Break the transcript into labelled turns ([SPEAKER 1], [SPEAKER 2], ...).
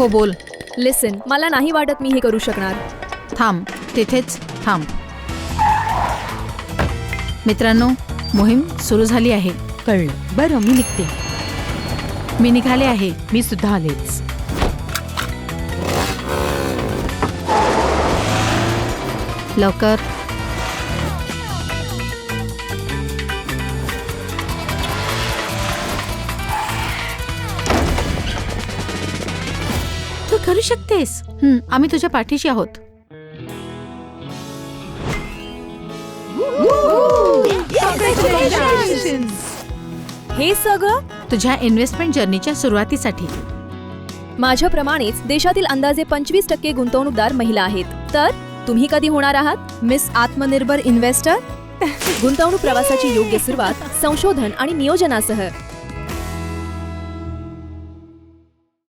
[SPEAKER 1] हो बोल.
[SPEAKER 2] लिसन, मला नाही वाटत मी हे करू शकणार.
[SPEAKER 1] थांब, तिथेच थांब. मित्रांनो, मोहीम सुरू झाली आहे.
[SPEAKER 3] कळलं. बरं, मी निघते.
[SPEAKER 1] मी निघाले आहे.
[SPEAKER 3] मी सुद्धा आलेच.
[SPEAKER 1] लवकर.
[SPEAKER 3] तू करू शकतेस.
[SPEAKER 1] आम्ही तुझ्या पाठीशी आहोत.
[SPEAKER 2] हे सगळं
[SPEAKER 1] तुझ्या इन्व्हेस्टमेंट जर्नीच्या सुरुवातीसाठी.
[SPEAKER 2] माझ्याप्रमाणेच देशातील अंदाजे 25% गुंतवणूकदार महिला आहेत. तर तुम्ही कधी होणार आहात मिस आत्मनिर्भर इन्व्हेस्टर? गुंतवणूक प्रवासाची योग्य सुरुवात संशोधन आणि नियोजनासह